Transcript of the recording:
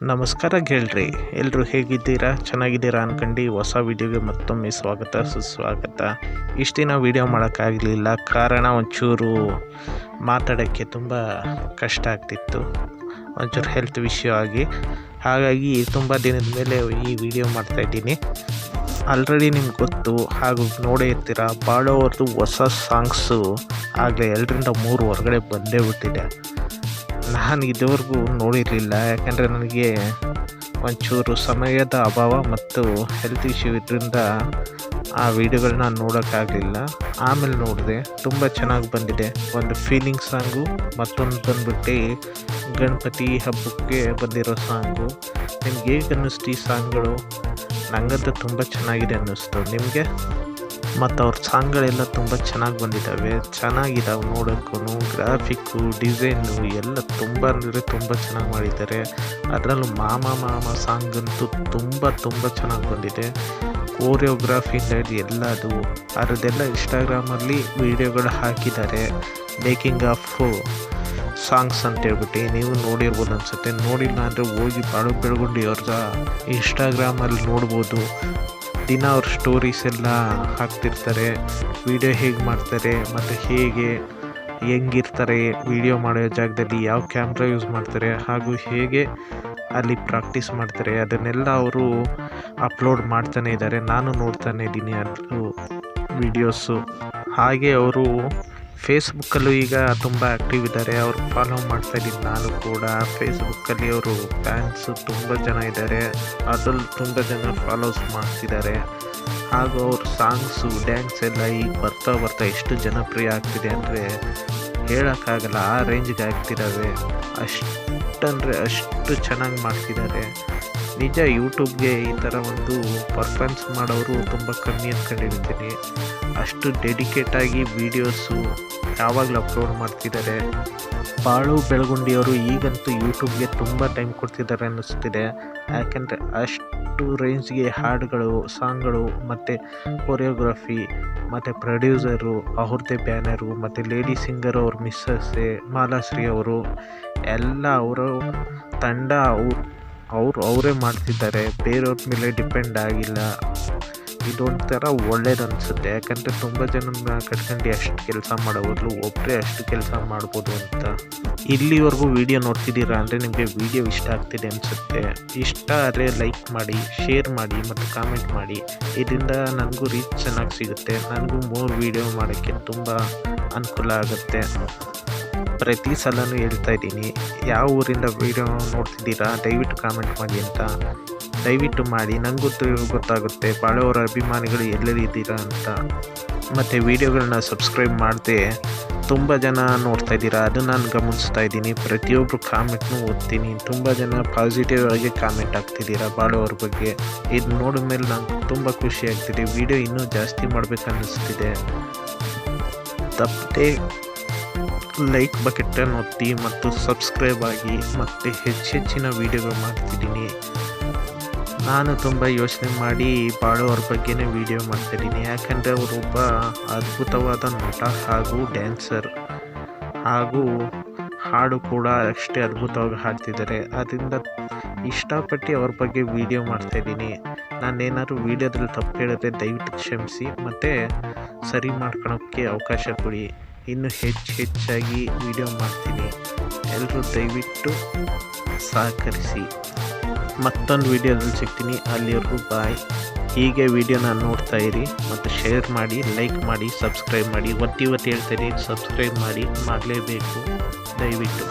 ನಮಸ್ಕಾರ ಗೆಳ್ರಿ, ಎಲ್ಲರೂ ಹೇಗಿದ್ದೀರಾ? ಚೆನ್ನಾಗಿದ್ದೀರಾ ಅನ್ಕಂಡು ಹೊಸ ವಿಡಿಯೋಗೆ ಮತ್ತೊಮ್ಮೆ ಸ್ವಾಗತ ಸುಸ್ವಾಗತ. ಇಷ್ಟು ದಿನ ವಿಡಿಯೋ ಮಾಡೋಕ್ಕಾಗಲಿಲ್ಲ, ಕಾರಣ ಒಂಚೂರು ಮಾತಾಡೋಕ್ಕೆ ತುಂಬ ಕಷ್ಟ ಆಗ್ತಿತ್ತು, ಒಂಚೂರು ಹೆಲ್ತ್ ವಿಷಯ ಆಗಿ. ಹಾಗಾಗಿ ತುಂಬ ದಿನದ ಮೇಲೆ ಈ ವಿಡಿಯೋ ಮಾಡ್ತಾಯಿದ್ದೀನಿ. ಆಲ್ರೆಡಿ ನಿಮ್ಗೆ ಗೊತ್ತು ಹಾಗೂ ನೋಡೇ ಇರ್ತೀರ, ಬಾಳೋ ಅವ್ರದ್ದು ಹೊಸ ಸಾಂಗ್ಸು ಆಗಲೇ 2-3 ಹೊರಗಡೆ ಬಂದೇ ಬಿಟ್ಟಿದೆ. ನಾನು ಇದುವರೆಗೂ ನೋಡಿರಲಿಲ್ಲ, ಯಾಕಂದರೆ ನನಗೆ ಒಂಚೂರು ಸಮಯದ ಅಭಾವ ಮತ್ತು ಹೆಲ್ತ್ ಇಶ್ಯೂ ಇದರಿಂದ ಆ ವಿಡಿಯೋಗಳನ್ನ ನೋಡೋಕ್ಕಾಗಲಿಲ್ಲ. ಆಮೇಲೆ ನೋಡಿದೆ, ತುಂಬ ಚೆನ್ನಾಗಿ ಬಂದಿದೆ. ಒಂದು ಫೀಲಿಂಗ್ ಸಾಂಗು, ಮತ್ತೊಂದು ಬಂದ್ಬಿಟ್ಟು ಗಣಪತಿ ಹಬ್ಬಕ್ಕೆ ಬಂದಿರೋ ಸಾಂಗು. ನಿಮ್ಗೆ ಹೇಗೆ ಅನ್ನಿಸ್ತು ಈ ಸಾಂಗ್ಗಳು? ನನಗಂತೂ ತುಂಬ ಚೆನ್ನಾಗಿದೆ ಅನ್ನಿಸ್ತು. ನಿಮಗೆ? ಮತ್ತು ಅವ್ರ ಸಾಂಗ್ಗಳೆಲ್ಲ ತುಂಬ ಚೆನ್ನಾಗಿ ಬಂದಿದ್ದಾವೆ, ಚೆನ್ನಾಗಿದ್ದಾವೆ ನೋಡೋಕ್ಕೂ. ಗ್ರಾಫಿಕ್ಕು, ಡಿಸೈನು ಎಲ್ಲ ತುಂಬ ಅಂದರೆ ತುಂಬ ಚೆನ್ನಾಗಿ ಮಾಡಿದ್ದಾರೆ. ಅದರಲ್ಲೂ ಮಾಮ ಸಾಂಗ್ ಅಂತೂ ತುಂಬ ಚೆನ್ನಾಗಿ ಬಂದಿದೆ. ಕೋರಿಯೋಗ್ರಾಫಿಯಿಂದ ಹಿಡಿದು ಎಲ್ಲದು ಅದರದ್ದೆಲ್ಲ ಇನ್ಸ್ಟಾಗ್ರಾಮಲ್ಲಿ ವೀಡಿಯೋಗಳು ಹಾಕಿದ್ದಾರೆ, ಮೇಕಿಂಗ್ ಆಫ್ ಸಾಂಗ್ಸ್ ಅಂತೇಳ್ಬಿಟ್ಟು. ನೀವು ನೋಡಿರ್ಬೋದು ಅನಿಸುತ್ತೆ. ನೋಡಿಲ್ಲ ಅಂದರೆ ಹೋಗಿ ಬಾಳು ಬೆಳಗುಂಡಿ ಅವ್ರ ಇನ್ಸ್ಟಾಗ್ರಾಮಲ್ಲಿ ನೋಡ್ಬೋದು. ದಿನ ಅವ್ರ ಸ್ಟೋರೀಸ್ ಎಲ್ಲ ಹಾಕ್ತಿರ್ತಾರೆ, ವಿಡಿಯೋ ಹೇಗೆ ಮಾಡ್ತಾರೆ ಮತ್ತು ಹೆಂಗಿರ್ತಾರೆ ವಿಡಿಯೋ ಮಾಡೋ ಜಾಗದಲ್ಲಿ, ಯಾವ ಕ್ಯಾಮ್ರಾ ಯೂಸ್ ಮಾಡ್ತಾರೆ ಹಾಗೂ ಹೇಗೆ ಅಲ್ಲಿ ಪ್ರಾಕ್ಟೀಸ್ ಮಾಡ್ತಾರೆ, ಅದನ್ನೆಲ್ಲ ಅವರು ಅಪ್ಲೋಡ್ ಮಾಡ್ತಾನೆ ಇದ್ದಾರೆ. ನಾನು ನೋಡ್ತಾನೆ ಇದ್ದೀನಿ ಅದು ವಿಡಿಯೋಸು. ಹಾಗೆ ಅವರು ಫೇಸ್ಬುಕ್ಕಲ್ಲೂ ಈಗ ತುಂಬ ಆ್ಯಕ್ಟಿವ್ ಇದ್ದಾರೆ. ಅವ್ರು ಫಾಲೋ ಮಾಡ್ತಾಯಿದ್ದೀನಿ ನಾನು ಕೂಡ. ಫೇಸ್ಬುಕ್ಕಲ್ಲಿ ಅವರು ಫ್ಯಾನ್ಸು ತುಂಬ ಜನ ಇದ್ದಾರೆ, ಅದರಲ್ಲಿ ತುಂಬ ಜನ ಫಾಲೋಸ್ ಮಾಡ್ತಿದ್ದಾರೆ. ಹಾಗೂ ಅವ್ರ ಸಾಂಗ್ಸು, ಡ್ಯಾನ್ಸ್ ಎಲ್ಲ ಈಗ ಬರ್ತಾ ಎಷ್ಟು ಜನಪ್ರಿಯ ಆಗ್ತಿದೆ ಅಂದರೆ ಹೇಳೋಕ್ಕಾಗಲ್ಲ, ಆ ರೇಂಜ್ಗೆ ಆಗ್ತಿದ್ದಾವೆ. ಅಷ್ಟಂದರೆ ಅಷ್ಟು ಚೆನ್ನಾಗಿ ಮಾಡ್ತಿದ್ದಾರೆ. ನಿಜ, ಯೂಟ್ಯೂಬ್ಗೆ ಈ ಥರ ಒಂದು ಪರ್ಫಾರ್ಮೆನ್ಸ್ ಮಾಡೋರು ತುಂಬ ಕಮ್ಮಿ ಅಂದ್ಕೊಂಡಿರ್ತೀನಿ. ಅಷ್ಟು ಡೆಡಿಕೇಟಾಗಿ ವೀಡಿಯೋಸು ಯಾವಾಗಲೂ ಅಪ್ಲೋಡ್ ಮಾಡ್ತಿದ್ದಾರೆ. ಬಾಳು ಬೆಳಗುಂಡಿಯವರು ಈಗಂತೂ ಯೂಟ್ಯೂಬ್ಗೆ ತುಂಬ ಟೈಮ್ ಕೊಡ್ತಿದ್ದಾರೆ ಅನ್ನಿಸ್ತಿದೆ. ಯಾಕೆಂದರೆ ಅಷ್ಟು ರೇಂಜ್ಗೆ ಹಾಡುಗಳು, ಸಾಂಗ್ಗಳು ಮತ್ತು ಕೊರಿಯೋಗ್ರಫಿ ಮತ್ತು ಪ್ರೊಡ್ಯೂಸರು ಅವ್ರದ್ದೇ ಬ್ಯಾನರು, ಮತ್ತು ಲೇಡಿ ಸಿಂಗರು ಅವ್ರ ಮಿಸ್ಸಸ್ಸೇ ಮಾಲಾಶ್ರೀ ಅವರು ಎಲ್ಲ ಅವರು ತಂಡ ಅವರೇ ಮಾಡ್ತಿದ್ದಾರೆ. ಬೇರೆಯವ್ರ ಮೇಲೆ ಡಿಪೆಂಡ್ ಆಗಿಲ್ಲ. ಇದೊಂಥರ ಒಳ್ಳೇದು ಅನಿಸುತ್ತೆ, ಯಾಕಂದರೆ ತುಂಬ ಜನ ಕಟ್ಕೊಂಡು ಅಷ್ಟು ಕೆಲಸ ಮಾಡೋ ಬದಲು ಒಬ್ಬರೇ ಅಷ್ಟು ಕೆಲಸ ಮಾಡ್ಬೋದು ಅಂತ. ಇಲ್ಲಿವರೆಗೂ ವಿಡಿಯೋ ನೋಡ್ತಿದ್ದೀರಾ ಅಂದರೆ ನಿಮಗೆ ವಿಡಿಯೋ ಇಷ್ಟ ಆಗ್ತಿದೆ ಅನಿಸುತ್ತೆ. ಇಷ್ಟ ಆದರೆ ಲೈಕ್ ಮಾಡಿ, ಶೇರ್ ಮಾಡಿ ಮತ್ತು ಕಾಮೆಂಟ್ ಮಾಡಿ. ಇದರಿಂದ ನನಗೂ ರೀಚ್ ಚೆನ್ನಾಗಿ ಸಿಗುತ್ತೆ, ನನಗೂ ಮೋರ್ ವಿಡಿಯೋ ಮಾಡೋಕ್ಕೆ ತುಂಬ ಅನುಕೂಲ ಆಗುತ್ತೆ. ಪ್ರತಿ ಸಲನೂ ಹೇಳ್ತಾ ಇದ್ದೀನಿ, ಯಾವ ಊರಿಂದ ವೀಡಿಯೋ ನೋಡ್ತಿದ್ದೀರಾ ದಯವಿಟ್ಟು ಕಾಮೆಂಟ್ ಮಾಡಿ ಅಂತ. ದಯವಿಟ್ಟು ಮಾಡಿ, ನನಗೂ ಗೊತ್ತಾಗುತ್ತೆ ಬಾಳೋರ ಅಭಿಮಾನಿಗಳು ಎಲ್ಲೆಲ್ಲಿದ್ದೀರಾ ಅಂತ. ಮತ್ತು ವೀಡಿಯೋಗಳನ್ನ ಸಬ್ಸ್ಕ್ರೈಬ್ ಮಾಡದೆ ತುಂಬ ಜನ ನೋಡ್ತಾ ಇದ್ದೀರಾ, ಅದು ನಾನು ಗಮನಿಸ್ತಾ ಇದ್ದೀನಿ. ಪ್ರತಿಯೊಬ್ಬರು ಕಾಮೆಂಟ್ನೂ ಓದ್ತೀನಿ. ತುಂಬ ಜನ ಪಾಸಿಟಿವ್ ಆಗಿ ಕಾಮೆಂಟ್ ಆಗ್ತಿದ್ದೀರಾ ಬಾಳೋವ್ರ ಬಗ್ಗೆ. ಇದು ನೋಡಿದ ಮೇಲೆ ನಂಗೆ ತುಂಬ ಖುಷಿ ಆಗ್ತಿದೆ. ವೀಡಿಯೋ ಇನ್ನೂ ಜಾಸ್ತಿ ಮಾಡಬೇಕನ್ನಿಸ್ತಿದೆ. ತಪ್ಪದೆ ಲೈಕ್ ಬಕೆಟನ್ನು ಒತ್ತಿ ಮತ್ತು ಸಬ್ಸ್ಕ್ರೈಬ್ ಆಗಿ. ಮತ್ತು ಹೆಚ್ಚಿನ ವೀಡಿಯೋಗಳು ಮಾಡ್ತಿದ್ದೀನಿ. ನಾನು ತುಂಬ ಯೋಚನೆ ಮಾಡಿ ಬಾಳೋವ್ರ ಬಗ್ಗೆನೇ ವೀಡಿಯೋ ಮಾಡ್ತಿದ್ದೀನಿ, ಯಾಕಂದರೆ ಅವರೊಬ್ಬ ಅದ್ಭುತವಾದ ನಟ ಹಾಗೂ ಡ್ಯಾನ್ಸರ್, ಹಾಗೂ ಹಾಡು ಕೂಡ ಅಷ್ಟೇ ಅದ್ಭುತವಾಗಿ ಹಾಡ್ತಿದ್ದಾರೆ. ಅದರಿಂದ ಇಷ್ಟಪಟ್ಟು ಅವ್ರ ಬಗ್ಗೆ ವೀಡಿಯೋ ಮಾಡ್ತಾಯಿದ್ದೀನಿ. ನಾನೇನಾದ್ರು ವೀಡಿಯೋದಲ್ಲಿ ತಪ್ಪು ಹೇಳಿದ್ರೆ ದಯವಿಟ್ಟು ಕ್ಷಮಿಸಿ ಮತ್ತು ಸರಿ ಮಾಡ್ಕೊಳೋಕ್ಕೆ ಅವಕಾಶ ಕೊಡಿ. ಇನ್ನೂ ಹೆಚ್ಚಾಗಿ ವೀಡಿಯೋ ಮಾಡ್ತೀನಿ. ಎಲ್ಲರೂ ದಯವಿಟ್ಟು ಸಹಕರಿಸಿ. ಮತ್ತೊಂದು ವೀಡಿಯೋದಲ್ಲಿ ಸಿಗ್ತೀನಿ. ಅಲ್ಲಿವರೆಗೂ ಬಾಯ್. ಹೀಗೆ ವೀಡಿಯೋನ ನೋಡ್ತಾ ಇರಿ ಮತ್ತು ಶೇರ್ ಮಾಡಿ, ಲೈಕ್ ಮಾಡಿ, ಸಬ್ಸ್ಕ್ರೈಬ್ ಮಾಡಿ. ಒತ್ತಿ ಹೇಳ್ತೀನಿ, ಸಬ್ಸ್ಕ್ರೈಬ್ ಮಾಡಲೇಬೇಕು ದಯವಿಟ್ಟು.